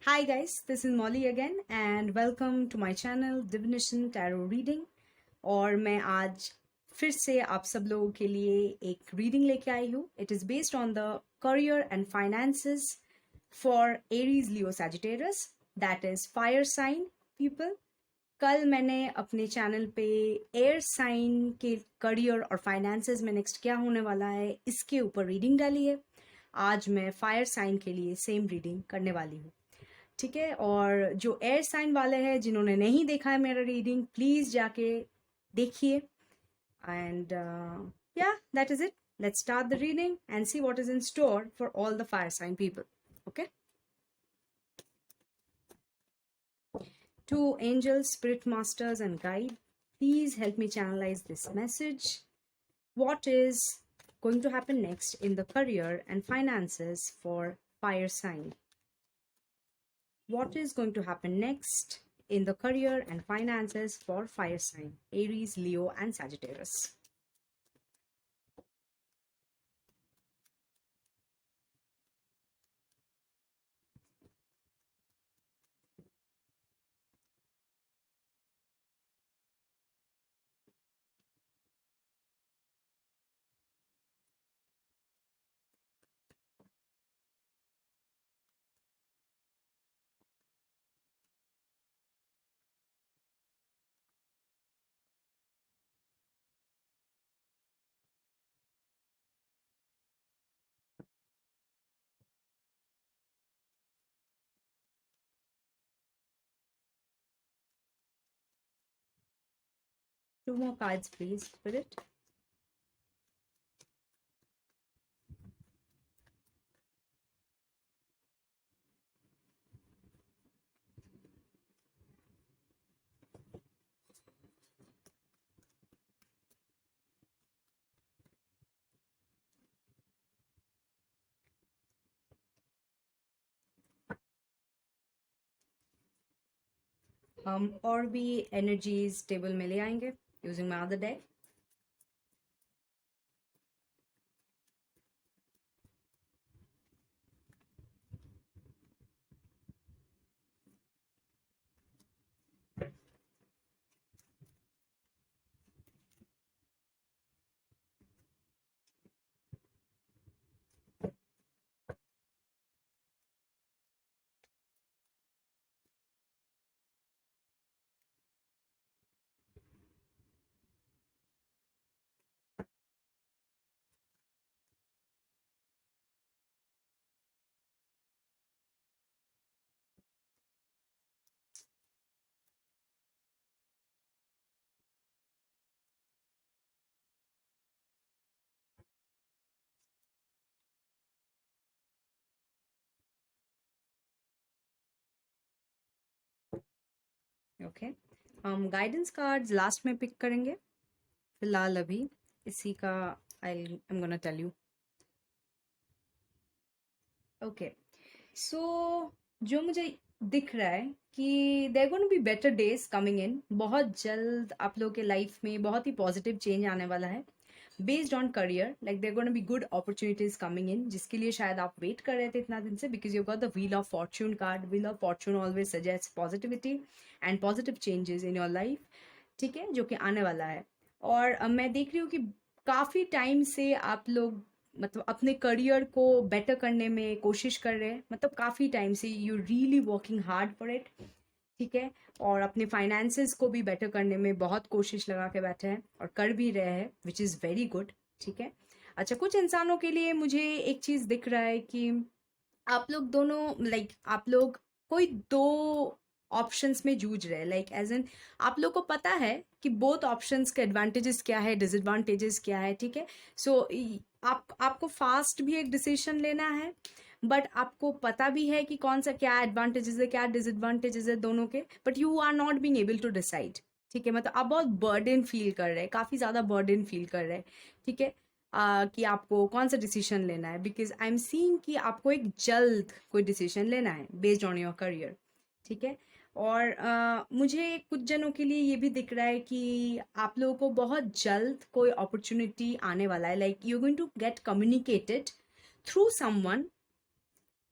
Hi guys, this is Molly again and welcome to my channel Divination Tarot Reading। और मैं आज फिर से आप सब लोगों के लिए एक रीडिंग लेके आई हूँ। It is based on the career and finances for Aries Leo Sagittarius, that is fire sign people. कल मैंने अपने चैनल पे एयर साइन के करियर और फाइनेंसेस में नेक्स्ट क्या होने वाला है इसके ऊपर रीडिंग डाली है। आज मैं फायर साइन के लिए सेम रीडिंग करने वाली हूँ। ठीक है, और जो एयर साइन वाले हैं जिन्होंने नहीं देखा है मेरा रीडिंग, प्लीज जाके देखिए। एंड या that is it. Let's start the reading and see what is in store for all the fire sign people. Okay, to angels, spirit masters and guide, please help me channelize this message. What is going to happen next in the career and finances for fire sign? What is going to happen next in the career and finances for fire sign Aries, Leo and Sagittarius? Two more cards please, Spirit. हम और भी energies table में ले आएंगे using my other deck. Okay, हम guidance cards last में pick करेंगे। फिलहाल अभी इसी का I am gonna tell you. Okay, so जो मुझे दिख रहा है कि there gonna be better days coming in. बहुत जल्द आप लोगों के लाइफ में बहुत ही पॉजिटिव चेंज आने वाला है based on career. Like there gonna be good opportunities coming in, जिसके लिए शायद आप वेट कर रहे थे इतना दिन से, because you got the wheel of Fortune card. Wheel of Fortune always suggest positivity and positive changes in your life, ठीक है, जो कि आने वाला है। और मैं देख रही हूँ कि काफ़ी टाइम से आप लोग मतलब अपने करियर को बेटर करने में कोशिश कर रहे हैं, मतलब काफ़ी टाइम से you really working hard for it, ठीक है। और अपने फाइनेंसेस को भी बेटर करने में बहुत कोशिश लगा के बैठे हैं और कर भी रहे हैं, विच इज़ वेरी गुड, ठीक है। अच्छा, कुछ इंसानों के लिए मुझे एक चीज़ दिख रहा है कि आप लोग दोनों आप लोग कोई दो ऑप्शंस में जूझ रहे हैं। लाइक एज एन आप लोग को पता है कि बोथ ऑप्शंस के एडवांटेजेस क्या है, डिसएडवांटेजेस क्या है, ठीक है। सो आपको फास्ट भी एक डिसीजन लेना है, बट आपको पता भी है कि कौन सा क्या एडवांटेजेस है क्या डिसएडवांटेजेस है दोनों के, but you are not being able to decide, ठीक है। मतलब आप बहुत बर्डन फील कर रहे हैं, काफ़ी ज़्यादा बर्डन फील कर रहे हैं, ठीक है। कि आपको कौन सा डिसीजन लेना है, बिकॉज आई एम सीइंग कि आपको एक जल्द कोई डिसीजन लेना है बेस्ड ऑन योर करियर, ठीक है। और मुझे कुछ जनों के लिए ये भी दिख रहा है कि आप लोगों को बहुत जल्द कोई अपॉर्चुनिटी आने वाला है। Like you going to get communicated through someone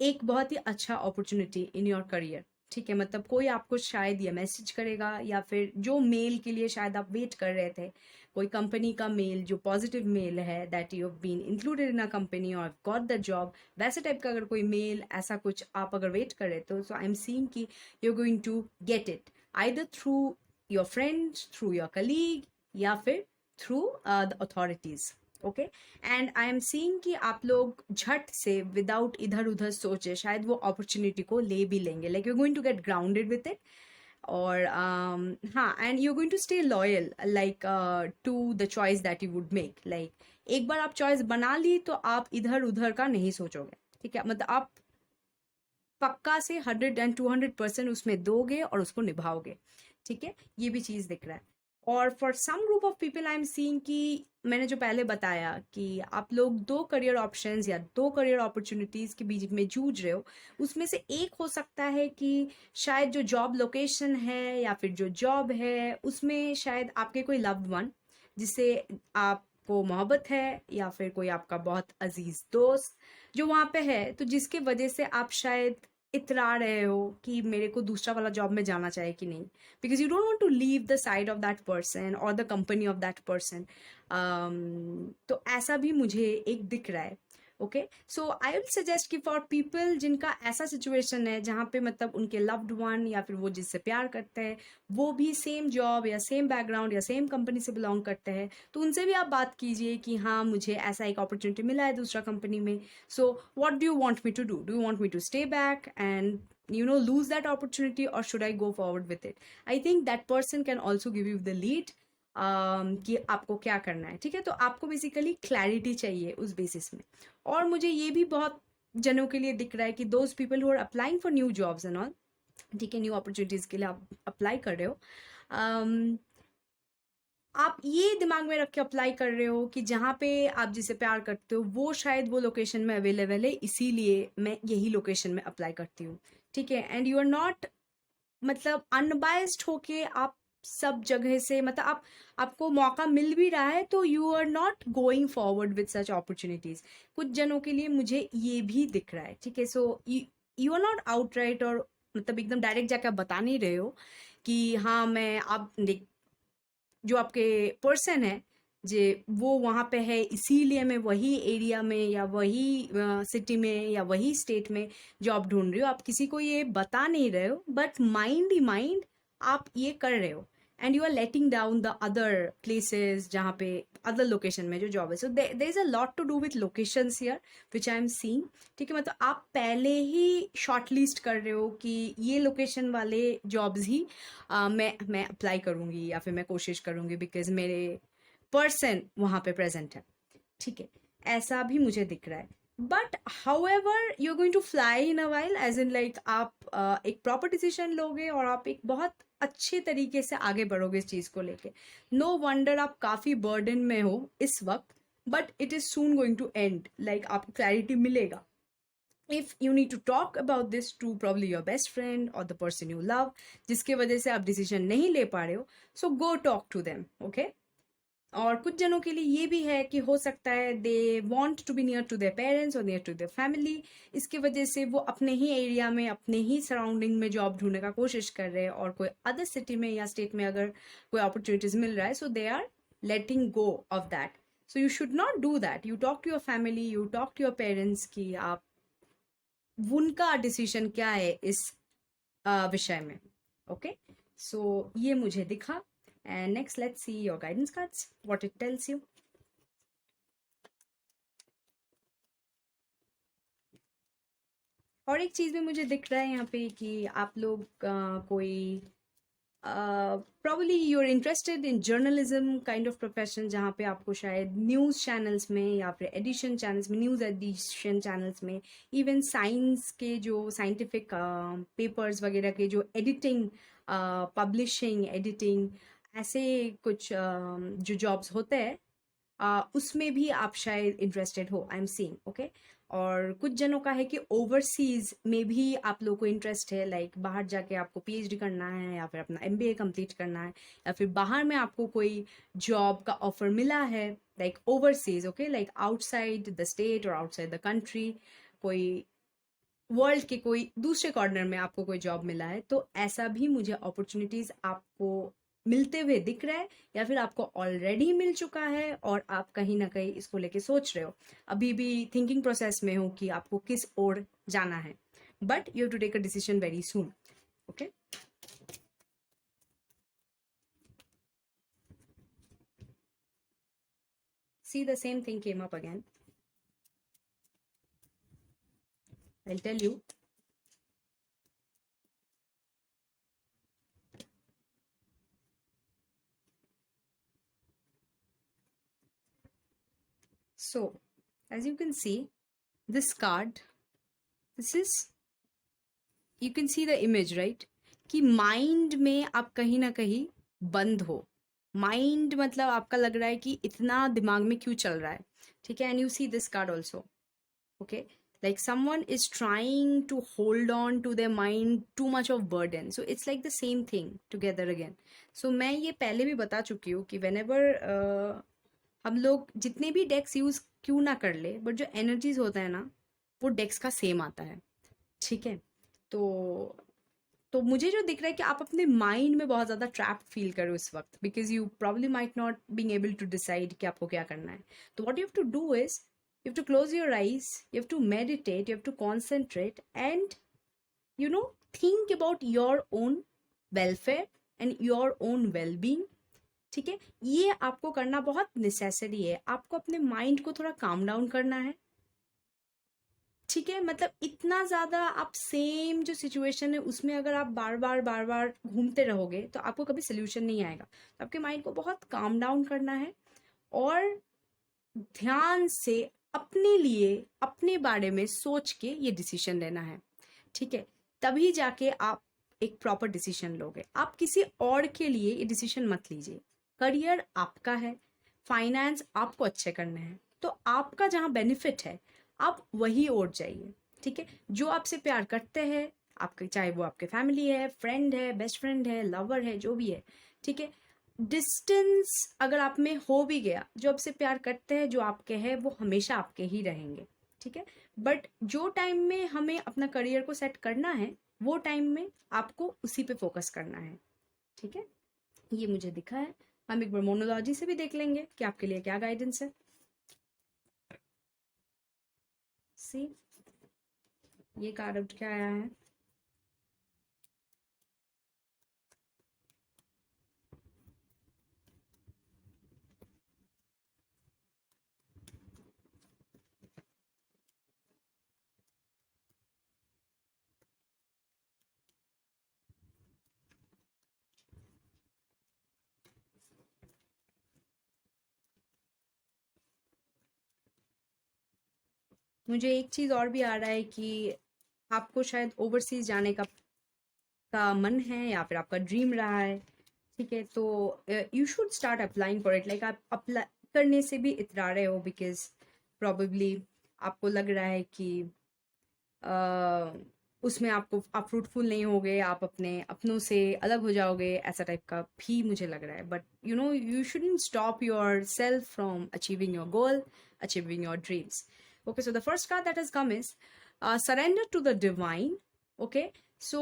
एक बहुत ही अच्छा अपॉर्चुनिटी इन योर करियर, ठीक है, मतलब कोई आपको शायद ये मैसेज करेगा, या फिर जो मेल के लिए शायद आप वेट कर रहे थे, कोई कंपनी का मेल जो पॉजिटिव मेल है, that you have been included in a company और गॉट द जॉब, वैसे टाइप का अगर कोई मेल ऐसा कुछ आप अगर वेट कर रहे तो आई एम सीइंग कि you are going to get it, either through your friends, through your colleague, या फिर through the authorities. Okay, and I am seeing कि आप लोग झट से विदाउट इधर उधर सोचे शायद वो अपॉर्चुनिटी को ले भी लेंगे, like you going to get grounded with it. और हाँ, and you going to stay loyal like to the choice that you would make, like एक बार आप चॉइस बना ली तो आप इधर उधर का नहीं सोचोगे, ठीक है, मतलब आप पक्का से 100 and 200% उसमें दोगे और उसको निभाओगे, ठीक है, ये भी चीज दिख रहा है। और for some group of people I am seeing कि मैंने जो पहले बताया कि आप लोग दो करियर ऑप्शंस या दो करियर अपॉर्चुनिटीज के बीच में जूझ रहे हो, उसमें से एक हो सकता है कि शायद जो जॉब लोकेशन है या फिर जो जॉब है उसमें शायद आपके कोई लव्ड वन जिससे आपको मोहब्बत है, या फिर कोई आपका बहुत अजीज दोस्त जो वहां पे है, तो जिसके वजह से आप शायद इतरा रहे हो कि मेरे को दूसरा वाला जॉब में जाना चाहिए कि नहीं, because you don't want to leave the side of that person और the company of that person. तो ऐसा भी मुझे एक दिख रहा है। Okay, so I will suggest कि फॉर पीपल जिनका ऐसा सिचुएशन है जहाँ पे मतलब उनके लव्ड वन या फिर वो जिससे प्यार करते हैं वो भी सेम जॉब या सेम बैकग्राउंड या सेम कंपनी से बिलोंग करते हैं, तो उनसे भी आप बात कीजिए कि हाँ मुझे ऐसा एक अपॉर्चुनिटी मिला है दूसरा कंपनी में, so what do you want me to do you want me to stay back and lose that opportunity, or should I go forward with it? I think that person can also give you the lead कि आपको क्या करना है, ठीक है, तो आपको basically clarity चाहिए उस बेसिस में। और मुझे ये भी बहुत जनों के लिए दिख रहा है कि those people who are applying for new jobs and all, ठीक है, न्यू अपॉर्चुनिटीज के लिए आप अप्लाई कर रहे हो, आप ये दिमाग में रख के अप्लाई कर रहे हो कि जहाँ पे आप जिसे प्यार करते हो वो शायद वो लोकेशन में अवेलेबल है, इसीलिए मैं यही लोकेशन में अप्लाई करती हूँ, ठीक है, एंड यू आर नॉट मतलब अनबायस्ड होके आप सब जगह से मतलब आपको मौका मिल भी रहा है तो you are not going forward with such opportunities. कुछ जनों के लिए मुझे ये भी दिख रहा है, ठीक है, so you are not outright और मतलब एकदम डायरेक्ट जाके आप बता नहीं रहे हो कि हाँ मैं आप जो आपके पर्सन है जे वो वहाँ पे है इसीलिए मैं वही एरिया में या वही सिटी में या वही स्टेट में जॉब ढूंढ रही हो, आप किसी को ये बता नहीं रहे हो, बट माइंड ही माइंड आप ये कर रहे हो, and you are letting down the other places जहाँ पे अदर लोकेशन में जो जॉब है, so there is a lot to do with locations here which I am seeing, ठीक है, मतलब आप पहले ही शॉर्ट लिस्ट कर रहे हो कि ये लोकेशन वाले जॉब्स ही मैं अप्लाई करूंगी या फिर मैं कोशिश करूंगी बिकॉज मेरे पर्सन वहां पे प्रेजेंट है, ठीक है, ऐसा भी मुझे दिख रहा है। But however you are going to fly in a while, as in like आप एक प्रॉपर डिसीजन लोगे और आप एक बहुत अच्छे तरीके से आगे बढ़ोगे इस चीज को लेके। नो वंडर आप काफी बर्डन में हो इस वक्त, but it is soon going to end, like आपको क्लैरिटी मिलेगा। if you need to talk about this to probably your best friend or the person you love जिसके वजह से आप डिसीजन नहीं ले पा रहे हो, so go talk to them, okay? और कुछ जनों के लिए ये भी है कि हो सकता है they want to be near to their parents और नियर टू देयर फैमिली, इसके वजह से वो अपने ही एरिया में अपने ही सराउंडिंग में जॉब ढूंढने का कोशिश कर रहे हैं, और कोई अदर सिटी में या स्टेट में अगर कोई अपॉर्चुनिटीज मिल रहा है so they are letting go of that. So you should not do that, you talk to your family, you talk to your parents कि आप उनका डिसीजन क्या है इस विषय में, ओके, सो ये मुझे दिखा। And next let's see your guidance cards what it tells you. और एक चीज भी मुझे दिख रहा है यहाँ पे कि आप लोग कोई probably you're interested in journalism kind of profession जहाँ पे आपको शायद न्यूज़ चैनल्स में या फिर एडिशन चैनल्स में, न्यूज़ एडिशन चैनल्स में, इवन साइंस के जो साइंटिफिक पेपर्स वगैरह के जो एडिटिंग, पब्लिशिंग, एडिटिंग, ऐसे कुछ जो जॉब्स होते हैं उसमें भी आप शायद इंटरेस्टेड हो, आई एम सीइंग, ओके। और कुछ जनों का है कि ओवरसीज में भी आप लोगों को इंटरेस्ट है, लाइक बाहर जाके आपको पीएचडी करना है या फिर अपना एमबीए कंप्लीट करना है, या फिर बाहर में आपको कोई जॉब का ऑफर मिला है, like overseas, okay, like outside the state और आउटसाइड द कंट्री, कोई वर्ल्ड के कोई दूसरे कॉर्नर में आपको कोई जॉब मिला है, तो ऐसा भी मुझे अपॉर्चुनिटीज आपको मिलते हुए दिख रहा है, या फिर आपको ऑलरेडी मिल चुका है और आप कहीं ना कहीं इसको लेके सोच रहे हो, अभी भी थिंकिंग प्रोसेस में हो कि आपको किस ओर जाना है, but you have to take a decision very soon. Okay, see the same thing came up again. I'll tell you. So, as you can see, this card, this is, you can see the image, right? कि mind में आप कहीं ना कहीं बंद हो. Mind मतलब आपका लग रहा है कि इतना दिमाग में क्यों चल रहा है, ठीक है. And you see this card also. Okay, like someone is trying to hold on to their mind too much of burden, so it's like the same thing together again. So मैं ये पहले भी बता चुकी हूँ कि whenever हम लोग जितने भी डेक्स यूज क्यों ना कर ले, बट जो एनर्जीज होता है ना, वो डेक्स का सेम आता है, ठीक है. तो मुझे जो दिख रहा है कि आप अपने माइंड में बहुत ज़्यादा ट्रैप फील करो इस वक्त, because you probably might not being able to decide कि आपको क्या करना है. तो what you have to do is, you have to close your eyes, you have to meditate, you have to concentrate, and you know, think about your own welfare and your own well-being. ठीक है, ये आपको करना बहुत necessary है. आपको अपने mind को थोड़ा काम डाउन करना है, ठीक है. मतलब इतना ज्यादा आप सेम जो सिचुएशन है उसमें अगर आप बार बार घूमते रहोगे तो आपको कभी सोल्यूशन नहीं आएगा. तो आपके माइंड को बहुत काम डाउन करना है और ध्यान से अपने लिए अपने बारे में सोच के ये डिसीजन लेना है, ठीक है. तभी जाके आप एक प्रॉपर डिसीजन लोगे. आप किसी और के लिए ये डिसीजन मत लीजिए. करियर आपका है, फाइनेंस आपको अच्छे करने हैं, तो आपका जहाँ बेनिफिट है आप वही ओर जाइए, ठीक है. जो आपसे प्यार करते हैं, आपके चाहे वो आपके फैमिली है, फ्रेंड है, बेस्ट फ्रेंड है, लवर है, जो भी है, ठीक है. डिस्टेंस अगर आप में हो भी गया, जो आपसे प्यार करते हैं, जो आपके हैं, वो हमेशा आपके ही रहेंगे, ठीक है. बट जो टाइम में हमें अपना करियर को सेट करना है, वो टाइम में आपको उसी पे फोकस करना है, ठीक है. ये मुझे दिखा है. हम एक बार मोनोलॉजी से भी देख लेंगे कि आपके लिए क्या गाइडेंस है. सी, ये कार्ड आउट क्या आया है. मुझे एक चीज और भी आ रहा है कि आपको शायद ओवरसीज जाने का मन है, या फिर आपका ड्रीम रहा है, ठीक है. तो you should start applying for it. Like आप अप्लाई करने से भी इतरा रहे हो, बिकॉज प्रॉबेबली आपको लग रहा है कि उसमें आप फ्रूटफुल नहीं होगे, आप अपने अपनों से अलग हो जाओगे, ऐसा टाइप का भी मुझे लग रहा है. But you know, you shouldn't stop your self from achieving your goal, achieving your dreams. Okay, so the first card that has come is surrender to the divine. Okay, so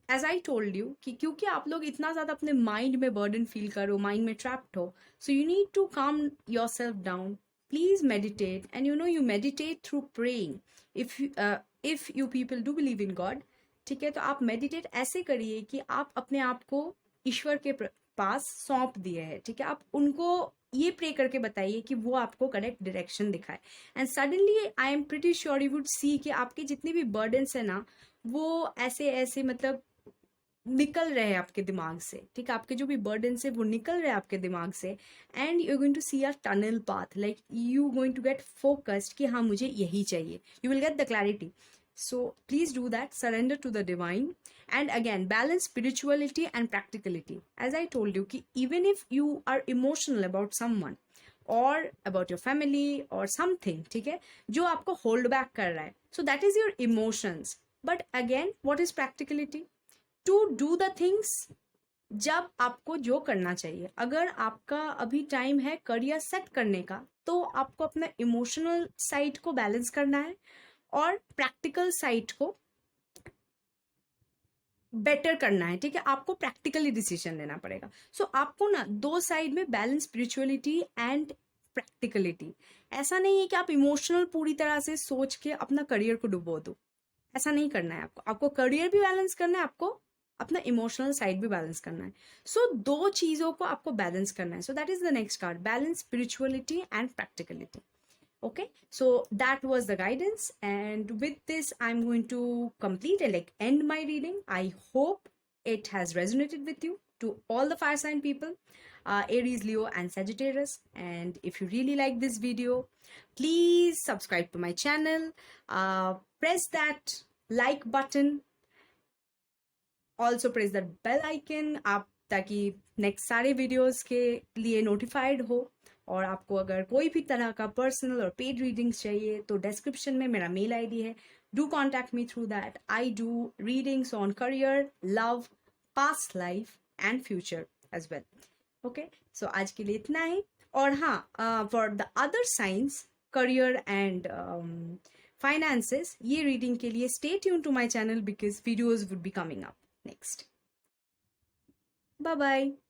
as I told you कि क्योंकि आप लोग इतना ज़्यादा अपने mind में burden feel करो, mind में ट्रैप्ड हो, so you need to calm yourself down. Please meditate, and you know, you meditate through praying. If you people do believe in God, ठीक है, तो आप मेडिटेट ऐसे करिए कि आप अपने आप को ईश्वर के पास सौंप दिए है, ठीक है. आप उनको ये प्रे करके बताइए कि वो आपको करेक्ट डायरेक्शन दिखाए, and suddenly I am pretty sure you would see कि आपके जितने भी बर्डन्स है ना, वो ऐसे ऐसे मतलब निकल रहे हैं आपके दिमाग से, ठीक है. आपके जो भी बर्डन्स है वो निकल रहे हैं आपके दिमाग से, and you are going to see a tunnel path. Like you going to get focused कि हाँ मुझे यही चाहिए. You will get the clarity. So please do that. Surrender to the divine. And again, balance spirituality and practicality. As I told you, कि even if you are emotional about someone or about your family or something, ठीक है, जो आपको hold back कर रहा है, so that is your emotions. But again, what is practicality? To do the things जब आपको जो करना चाहिए. अगर आपका अभी टाइम है करियर सेट करने का, तो आपको अपना इमोशनल साइड को बैलेंस करना है, और प्रैक्टिकल साइड को बेटर करना है, ठीक है, आपको प्रैक्टिकली डिसीजन लेना पड़ेगा। सो आपको ना दो साइड में बैलेंस, स्पिरिचुअलिटी एंड प्रैक्टिकलिटी। ऐसा नहीं है कि आप इमोशनल पूरी तरह से सोच के अपना करियर को डुबो दो, ऐसा नहीं करना है आपको। आपको करियर भी बैलेंस करना है, आपको अपना इमोशनल साइड भी बैलेंस करना है। सो दो चीजों को आपको बैलेंस करना है। So that is the next card, balance spirituality and practicality. Okay, so that was the guidance, and with this I'm going to complete and like end my reading. I hope it has resonated with you. To all the fire sign people, Aries, Leo and Sagittarius, and if you really like this video, please subscribe to my channel, press that like button, also press that bell icon, आप ताकि next सारे videos के लिए notified हो। और आपको अगर कोई भी तरह का पर्सनल और पेड रीडिंग्स चाहिए तो डिस्क्रिप्शन में मेरा मेल आईडी है, do contact me through that. I do readings on career, love, past life and future as well. Okay, so आज के लिए इतना ही। और हाँ, for the other signs, career and finances, ये रीडिंग के लिए stay tuned to my channel because videos would be coming up next. Bye bye.